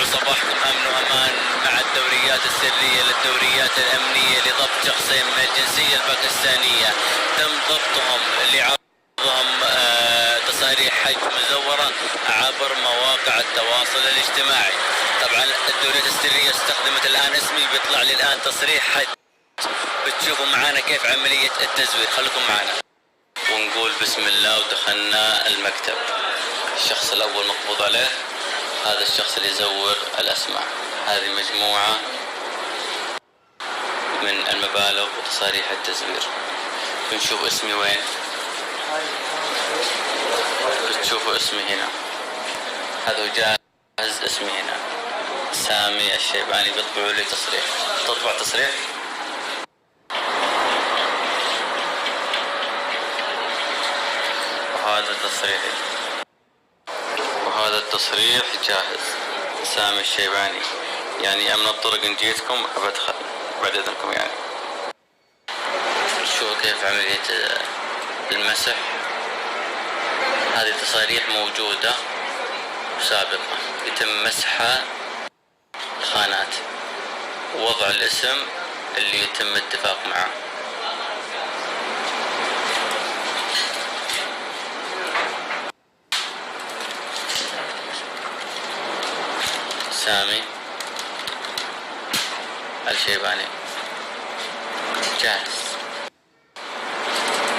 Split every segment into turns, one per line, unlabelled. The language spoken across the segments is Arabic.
صباحكم أمن وأمان مع الدوريات السرية للدوريات الأمنية لضبط شخصين من الجنسية الباكستانية تم ضبطهم لعرضهم تصاريح حج مزورة عبر مواقع التواصل الاجتماعي. طبعا الدوريات السرية استخدمت الآن اسمي، بيطلع لي الآن تصريح حج. بتشوفوا معانا كيف عملية التزوير، خليكم معنا ونقول بسم الله. ودخلنا المكتب. الشخص الأول مقبوض عليه، هذا الشخص اللي يزور الأسماء. هذه مجموعة من المبالغ وتصاريح التزوير. بنشوف اسمي وين، بتشوفوا اسمي هنا، هذا جاهز اسمي هنا سامي الشيباني. بيطبعوا لي تصريح، تطبع تصريح. وهذا تصريحي، وهذا التصريح جاهز سامي الشيباني. يعني أمن الطرق إن جيتكم أبدخل بعد إذنكم. يعني شوفوا كيف عملية المسح. هذه تصاريح موجودة سابقا، يتم مسحها الخانات ووضع الاسم اللي يتم الاتفاق معه. سامي الشيباني جاهز،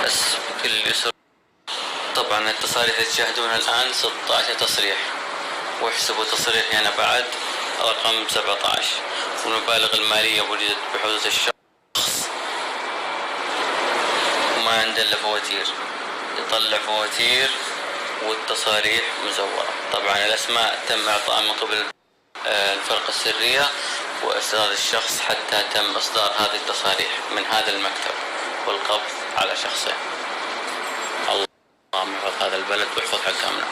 بس بكل يسر. طبعا التصاريح اللي تشاهدونها الآن 16 تصريح، واحسبوا تصريحي أنا بعد رقم 17. والمبالغ المالية وجدت بحوزة الشخص وما عنده إلا فواتير، يطلع فواتير والتصاريح مزورة. طبعا الأسماء تم إعطاء من قبل الفرقة السرية وإسناد الشخص حتى تم إصدار هذه التصاريح من هذا المكتب والقبض على شخصين. الله يحفظ هذا البلد ويحفظ حكامنا.